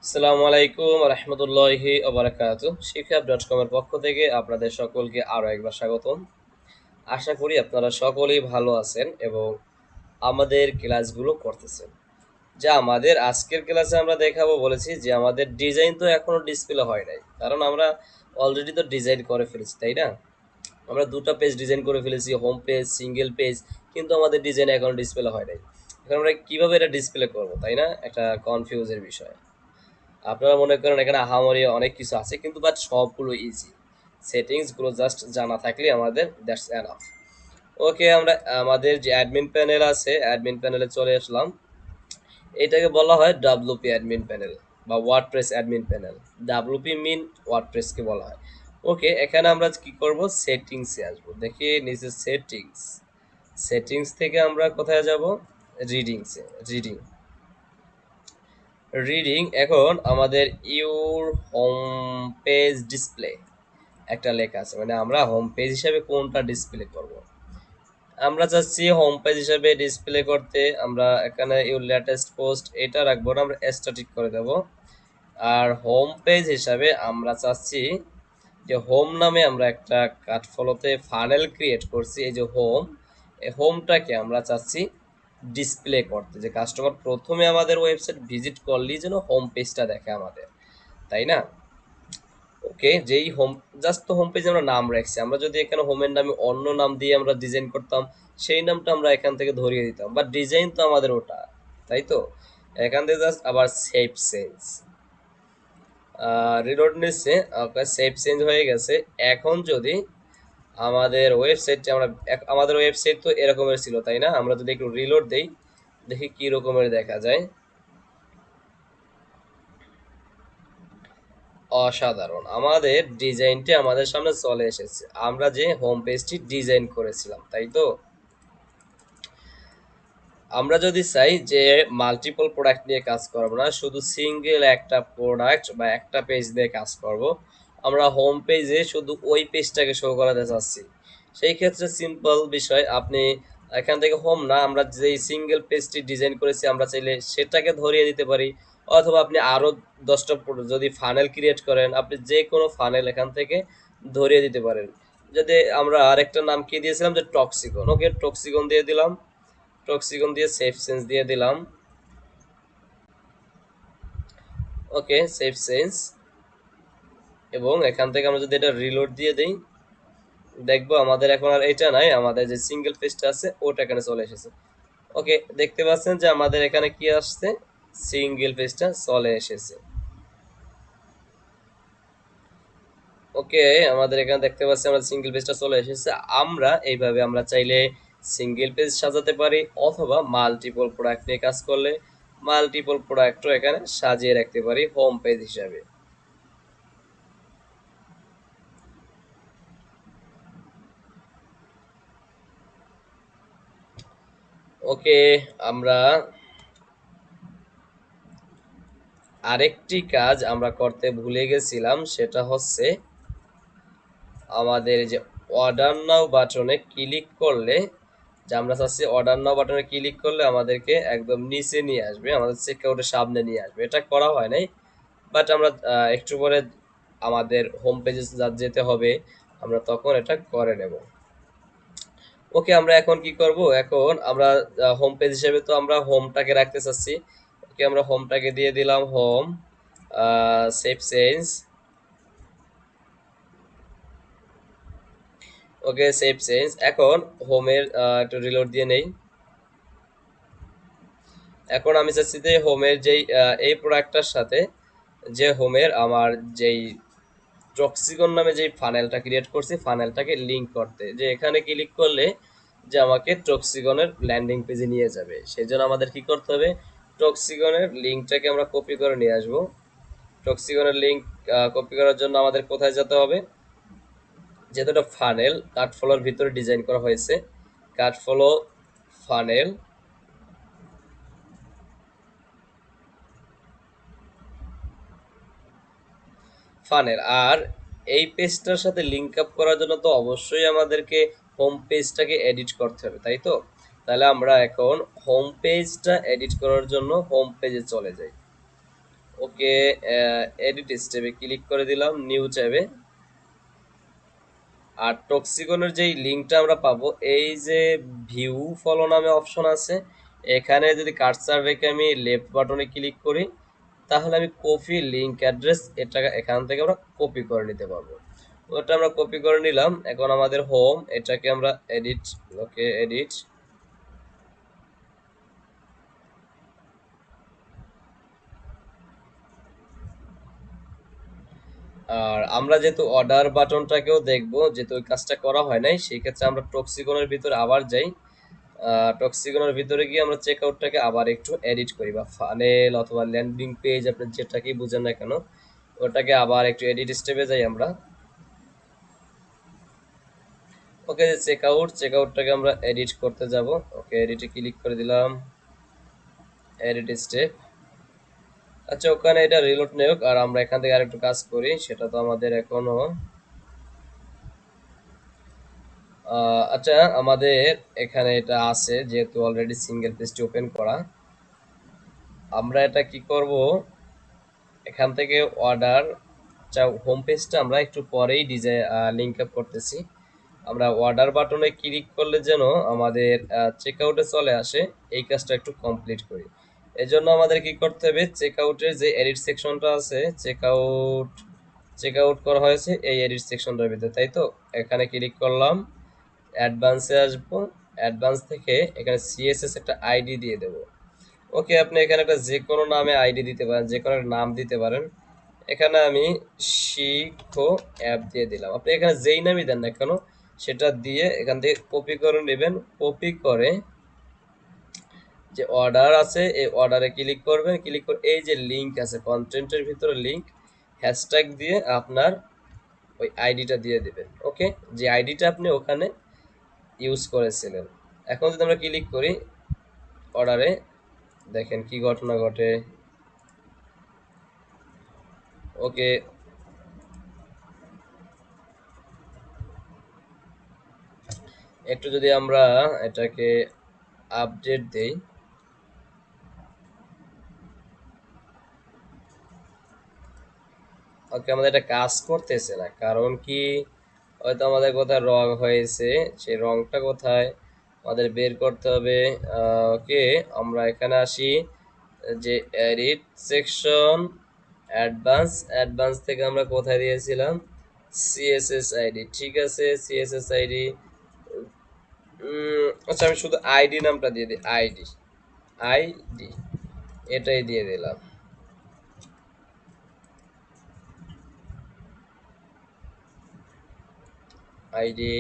আসসালামু আলাইকুম রহমতুল্লাহি ওবারাকাতুহু। শিক্ষাব.com এর পক্ষ থেকে আপনাদের সকলকে আরো একবার স্বাগতম। আশা করি আপনারা সকলেই ভালো আছেন এবং আমাদের ক্লাসগুলো করতেছেন। যা আমাদের আজকের ক্লাসে আমরা দেখাবো বলেছি যে আমাদের ডিজাইন তো এখনো ডিসপ্লে হয় নাই, কারণ আমরা অলরেডি তো ডিজাইন করে ফেলেছি, তাই না? আমরা দুটো পেজ ডিজাইন করে ফেলেছি, হোম পেজ, সিঙ্গেল পেজ, কিন্তু আমাদের ডিজাইন এখনো ডিসপ্লে হয় নাই। এখন আমরা কিভাবে এটা ডিসপ্লে করব, তাই না? একটা কনফিউজের বিষয়। আপনারা মনে করেন এখানে আহামরি অনেক কিছু আছে, কিন্তু বাট সবগুলো ইজি। সেটিংসগুলো জাস্ট জানা থাকলে আমাদের দ্যাটস এনাফ। ওকে, আমরা আমাদের যে অ্যাডমিন প্যানেল আছে, অ্যাডমিন প্যানেলে চলে আসলাম। এটাকে বলা হয় ডাব্লুপি অ্যাডমিন প্যানেল বা ওয়ার্ডপ্রেস অ্যাডমিন প্যানেল। ডাব্লুপি মিন ওয়ার্ডপ্রেসকে বলা হয়। ওকে, এখানে আমরা কি করব, সেটিংসে আসবো। দেখি নিচে সেটিংস, সেটিংস থেকে আমরা কোথায় যাব, রিডিংসে। রিডিং, রিডিং এখন আমাদের ইউর হোম পেজ ডিসপ্লে একটা লেখা আছে, মানে আমরা হোম পেজ হিসাবে কোনটা ডিসপ্লে করব। আমরা চাচ্ছি হোম পেজ হিসাবে ডিসপ্লে করতে, আমরা এখানে ইউর লেটেস্ট পোস্ট এটা রাখবো না, আমরা স্ট্যাটিক করে দেব। আর হোম পেজ হিসাবে আমরা চাচ্ছি যে হোম নামে আমরা একটা কাট ফলোতে ফানেল ক্রিয়েট করছি, এই যে হোম, এই হোমটাকে আমরা চাচ্ছি ডিসপ্লে করতে, যে কাস্টমার প্রথমে আমাদের ওয়েবসাইট ভিজিট করলেই যেন হোম পেজটা দেখে আমাদের, তাই না? ওকে, যেই হোম, জাস্ট তো হোম পেজে আমরা নাম রাখছি, আমরা যদি এখানে হোমের নামে অন্য নাম দিয়ে আমরা ডিজাইন করতাম, সেই নামটা আমরা এখান থেকে ধরিয়ে দিতাম, বাট ডিজাইন তো আমাদের ওটা, তাই তো? এখান থেকে জাস্ট আবার সেভ চেঞ্জ, রিলোড নিচ্ছে। ওকে, সেভ চেঞ্জ হয়ে গেছে। এখন যদি আমাদের ওয়েবসাইটটা আমরা, আমাদের ওয়েবসাইট তো এরকমের ছিল, তাই না? আমরা যদি একটু রিলোড দেই, দেখি কি রকমের দেখা যায়। অসাধারণ, আমাদের ডিজাইনটি আমাদের সামনে চলে এসেছে, আমরা যে হোম পেজটি ডিজাইন করেছিলাম, তাই তো? আমরা যদি চাই যে মাল্টিপল প্রোডাক্ট নিয়ে কাজ করব না, শুধু সিঙ্গেল একটা প্রোডাক্ট বা একটা পেজ দিয়ে কাজ করব, আমরা হোম পেজে শুধু ওই পেজটাকে শো করাতে চাচ্ছি, সেই ক্ষেত্রে সিম্পল বিষয়, আপনি এখান থেকে হোম না, আমরা যেই সিঙ্গেল পেজটি ডিজাইন করেছি আমরা চাইলে সেটাকে ধরিয়ে দিতে পারি, অথবা আপনি আরও 10টা যদি ফানেল ক্রিয়েট করেন, আপনি যে কোনো ফানেল এখান থেকে ধরিয়ে দিতে পারেন। যদি আমরা আরেকটা নাম কি দিয়েছিলাম, যে টক্সিকন, ওকে টক্সিকন দিয়ে দিলাম, টক্সিকন দিয়ে সেভ চেঞ্জ দিয়ে দিলাম। ওকে, সেভ চেঞ্জ, এবং এখান থেকে আমরা যদি এটা রিলোড দিয়ে দেই, দেখবো আমাদের এখন আর এটা নাই, আমাদের যে সিঙ্গেল পেজটা আছে ওটা এখানে চলে এসেছে। ওকে, দেখতে পাচ্ছেন যে আমাদের এখানে কি আসছে, সিঙ্গেল পেজটা চলে এসেছে। ওকে, আমাদের এখানে দেখতে পাচ্ছি আমরা সিঙ্গেল পেজটা চলে এসেছে। আমরা এইভাবে আমরা চাইলে সিঙ্গেল পেজ সাজাতে পারি, অথবা মাল্টিপল প্রোডাক্ট নিয়ে কাজ করলে মাল্টিপল প্রোডাক্টও এখানে সাজিয়ে রাখতে পারি হোম পেজ হিসাবে। ওকে, আমরা আরেকটি কাজ আমরা করতে ভুলে গেছিলাম, সেটা হচ্ছে আমাদের যে অর্ডার নাও বাটনে ক্লিক করলে, যে আমরা চাচ্ছি অর্ডার নাও বাটনে ক্লিক করলে আমাদেরকে একদম নিচে নিয়ে আসবে, আমাদের চেকআউটের সামনে নিয়ে আসবে। এটা করা হয় নাই, বাট আমরা একটু পরে আমাদের হোম পেজে যেতে হবে, আমরা তখন এটা করে নেব। ওকে, আমরা এখন কি করব, এখন আমরা হোম পেজ হিসেবে তো আমরা হোমটাকে রাখতে চাচ্ছি। ওকে, আমরা হোমটাকে দিয়ে দিলাম হোম, সেভ চেঞ্জ। ওকে, সেভ চেঞ্জ। এখন হোমের একটু রিলোড দিয়ে নেই। এখন আমি চাচ্ছি যে হোমের যেই এই প্রোডাক্টটার সাথে, যে হোমের আমার যেই টক্সিকন নামে যেই ফানেলটা ক্রিয়েট করছি, ফানেলটাকে লিঙ্ক করতে, যে এখানে ক্লিক করলে যে আমাকে টক্সিকনের ল্যান্ডিং পেজে নিয়ে যাবে, সেই জন্য আমাদের কি করতে হবে, টক্সিকনের লিঙ্কটাকে আমরা কপি করে নিয়ে আসবো। টক্সিকনের লিঙ্ক কপি করার জন্য আমাদের কোথায় যেতে হবে, যেহেতু একটা ফানেল কাট ফলোর ভিতরে ডিজাইন করা হয়েছে, কাট ফলো ফানেল, ফানেল, আর এই পেজটার সাথে লিঙ্ক আপ করার জন্য তো অবশ্যই আমাদেরকে হোম পেজটাকে এডিট করতে হবে, তাই তো? তাহলে আমরা এখন হোম পেজটা এডিট করার জন্য হোম পেজে চলে যাই। ওকে, এডিট স্টেপে ক্লিক করে দিলাম, নিউ ট্যাবে। আর টক্সিকনের যেই লিঙ্কটা আমরা পাবো, এই যে ভিউ ফলো নামে অপশন আছে, এখানে যদি কার্সার রেখে আমি লেফট বাটনে ক্লিক করি, তাহলে আমি কপি লিঙ্ক অ্যাড্রেস এটা এখান থেকে আমরা কপি করে নিতে পারবো। ওটা আমরা কপি করে নিলাম। এখন আমাদের হোম, এটাকে আমরা এডিট, ওকে এডিট। আর আমরা যেহেতু অর্ডার বাটনটাকেও দেখবো, যেহেতু ওই কাজটা করা হয় নাই, সেই ক্ষেত্রে আমরা টক্সিকনের ভিতরে আবার যাই। টক্সিকনের ভিতরে গিয়ে আমরা চেক আউটটাকে আবার একটু এডিট করি, বা ফানেল অথবা ল্যান্ডিং পেজ, আপনি যেটাকেই বুঝেন না কেন, ওটাকে আবার একটু এডিট স্টেপে যাই আমরা। ওকে, চেক আউটটাকে আমরা এডিট করতে যাব। ওকে, এডিটে ক্লিক করে দিলাম, এডিট স্টেপ। আচ্ছা, ওখানে এটা রিলোড নেওক, আর আমরা এখান থেকে আরেকটু কাজ করি, সেটা তো আমাদের এখনো আচ্ছা, আমাদের এখানে এটা আছে যেহেতু অলরেডি সিঙ্গেল পেজটি ওপেন করা, আমরা এটা কি করব, এখান থেকে অর্ডার হোম পেজটা আমরা একটু পরেই ডিজাইন লিঙ্ক আপ করতেছি। আমরা অর্ডার বাটনে ক্লিক করলে যেন আমাদের চেক আউটে চলে আসে, এই কাজটা একটু কমপ্লিট করি। এজন্য আমাদের কি করতে হবে, চেক আউটের যে এডিট সেকশনটা আছে, চেক আউট করা হয়েছে এই এডিট সেকশনটার ভিতরে, তাই তো। এখানে ক্লিক করলাম, অ্যাডভান্সে আসবো, অ্যাডভান্স থেকে এখানে সিএসএস একটা আইডি দিয়ে দেব। ওকে, আপনি এখানে একটা যে কোনো নামে আইডি দিতে পারেন, যে কোনো একটা নাম দিতে পারেন। এখানে আমি শিখো অ্যাপ দিয়ে দিলাম। আপনি এখানে যেই নামই দেন না কেন, সেটা দিয়ে এখান থেকে কপি করে নেবেন। কপি করে যে অর্ডার আছে, এই অর্ডারে ক্লিক করবেন, ক্লিক করে এই যে লিঙ্ক আছে কন্টেন্টের ভিতরে লিঙ্ক, হ্যাশট্যাগ দিয়ে আপনার ওই আইডিটা দিয়ে দিবেন। ওকে, যে আইডিটা আপনি ওখানে ইউজ করেছিলেন। এখন যদি আমরা ক্লিক করি অর্ডারে, দেখেন কি ঘটনা ঘটে। ওকে, একটু যদি আমরা এটাকে আপডেট দেই, ওকে, আমাদের এটা কাজ করতেছে না, কারণ কি, হয়তো আমাদের কোথায় রং হয়েছে, সেই রংটা কোথায় আমাদের বের করতে হবে। ওকে, আমরা এখানে আসি, যে এডিট সেকশন, অ্যাডভান্স থেকে আমরা কোথায় দিয়েছিলাম, সিএসএস আইডি। ঠিক আছে, সিএসএস আইডি। আচ্ছা, আমি শুধু আইডি নামটা দিয়ে দিই, আইডি এটাই দিয়ে দিলাম, আইডি।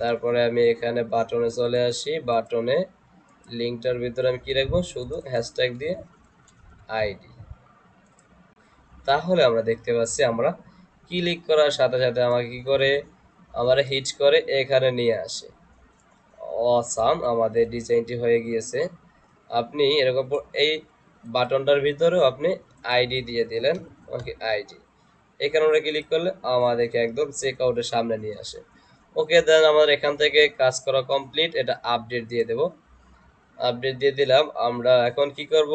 তারপরে আমি এখানে বাটনে চলে আসি, বাটনে লিঙ্কটার ভিতরে আমি কি রাখবো, শুধু হ্যাশট্যাগ দিয়ে আইডি। তাহলে আমরা দেখতে পাচ্ছি, আমরা ক্লিক করার সাথে সাথে আমাকে কি করে, আমার হিট করে এখানে নিয়ে আসে। অসাম, আমাদের ডিজাইনটি হয়ে গিয়েছে। আপনি এরকম এই বাটনটার ভিতরেও আপনি আইডি দিয়ে দিলেন। ওকে, আইডি এখানে আমরা ক্লিক করলে আমাদেরকে একদম চেক আউটের সামনে নিয়ে আসে। ওকে, দেন আমাদের এখান থেকে কাজ করা কমপ্লিট। এটা আপডেট দিয়ে দেব, আপডেট দিয়ে দিলাম। আমরা এখন কি করব,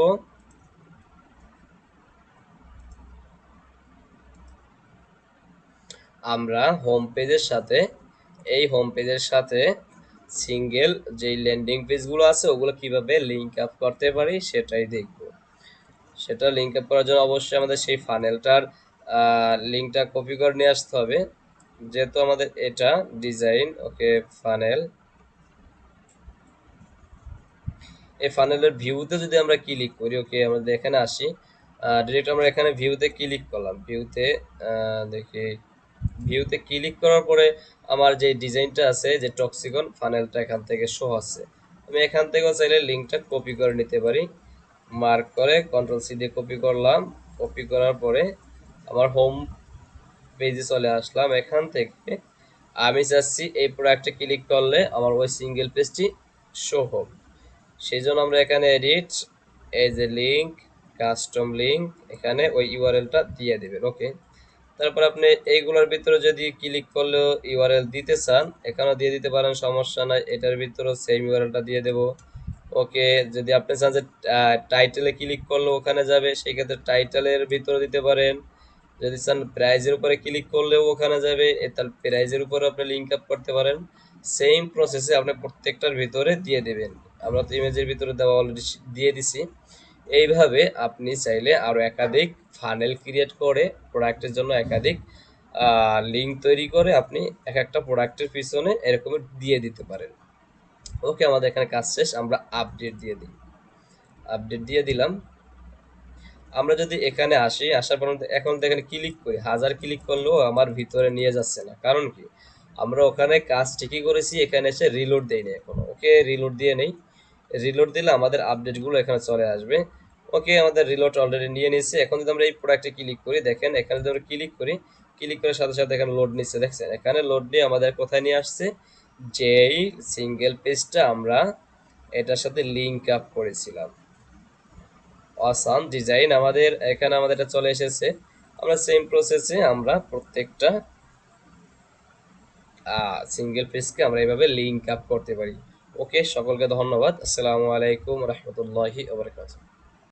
আমরা হোম পেজের সাথে, এই হোম পেজের সাথে সিঙ্গেল যেই ল্যান্ডিং পেজগুলো আছে ওগুলো কিভাবে লিঙ্ক আপ করতে পারি সেটাই দেখব। সেটা লিঙ্ক আপ করার জন্য অবশ্যই আমাদের সেই ফানেলটার লিঙ্কটা কপি করে নিয়ে আসতে হবে, যেহেতু আমাদের এটা ডিজাইন। ওকে, ফানেল, এই ফানেলের ভিউতে যদি আমরা ক্লিক করি, ওকে আমাদের এখানে আসি, ডিরেক্ট আমরা এখানে ভিউতে ক্লিক করলাম, ভিউতে দেখি, ভিউতে ক্লিক করার পরে আমার যে ডিজাইনটা আছে, যে টক্সিকন ফানেলটা এখান থেকে শো আছে। আমি এখান থেকেও চাইলে লিঙ্কটা কপি করে নিতে পারি, মার্ক করে কন্ট্রোল সি দিয়ে কপি করলাম। কপি করার পরে আমার হোম পেজে চলে আসলাম। এখান থেকে আমি চাচ্ছি এই প্রোডাক্টে ক্লিক করলে আমার ওই সিঙ্গেল পেজটি শো হবে। সেই জন্য আমরা এখানে এডিট, এই যে লিঙ্ক, কাস্টম লিঙ্ক, এখানে ওই ইউআরএলটা দিয়ে দেবেন। ওকে, তারপর আপনি এইগুলোর ভিতরে যদি ক্লিক করলেও ইউআরএল দিতে চান, এখানেও দিয়ে দিতে পারেন, সমস্যা নাই। এটার ভিতরেও সেম ইউআরএলটা দিয়ে দেব। ওকে, যদি আপনি চান যে টাইটেলে ক্লিক করলে ওখানে যাবে, সেক্ষেত্রে টাইটেলের ভিতরে দিতে পারেন। যদি চান প্রাইজের উপরে ক্লিক করলেও ওখানে যাবে, তাহলে প্রাইজের উপরে আপনি লিঙ্ক আপ করতে পারেন। সেম প্রসেসে আপনি প্রত্যেকটার ভিতরে দিয়ে দেবেন। আমরা তো ইমেজের ভিতরে দেওয়া অলরেডি দিয়ে দিছি। এইভাবে আপনি চাইলে আরও একাধিক ফানেল ক্রিয়েট করে প্রোডাক্টের জন্য একাধিক লিঙ্ক তৈরি করে আপনি এক একটা প্রোডাক্টের পিছনে এরকম দিয়ে দিতে পারেন। ওকে, আমাদের এখানে কাজ শেষ, আমরা আপডেট দিয়ে দিই। আপডেট দিয়ে দিলাম। আমরা যদি এখানে আসি, আসার পর এখন এখানে ক্লিক করি, 1000 ক্লিক করলেও আমার ভিতরে নিয়ে যাচ্ছে না। কারণ কি, আমরা ওখানে কাজ ঠিকই করেছি, এখানে এসে রিলোড দেই না এখনো। ওকে, রিলোড দিয়ে নেই। রিলোড দিলে আমাদের আপডেটগুলো এখানে চলে আসবে। ওকে, আমাদের রিলোড অলরেডি নিয়ে নিচ্ছে। এখন যদি আমরা এই প্রোডাক্টে ক্লিক করি, দেখেন এখানে যদি আমরা ক্লিক করি, ক্লিক করার সাথে সাথে এখানে লোড নিচ্ছে, দেখছেন এখানে লোড নিয়ে আমাদের কোথায় নিয়ে আসছে, যেই সিঙ্গেল পেজটা আমরা এটার সাথে লিঙ্ক আপ করেছিলাম। অসাম ডিজাইন আমাদের এখানে আমাদের এটা চলে এসেছে। আমরা সেম প্রসেসে আমরা প্রত্যেকটা সিঙ্গেল পেজকে আমরা এইভাবে লিঙ্ক আপ করতে পারি। ওকে, সকলকে ধন্যবাদ। আসসালামু আলাইকুম রহমতুল্লাহি ওয়া বারাকাতুহু।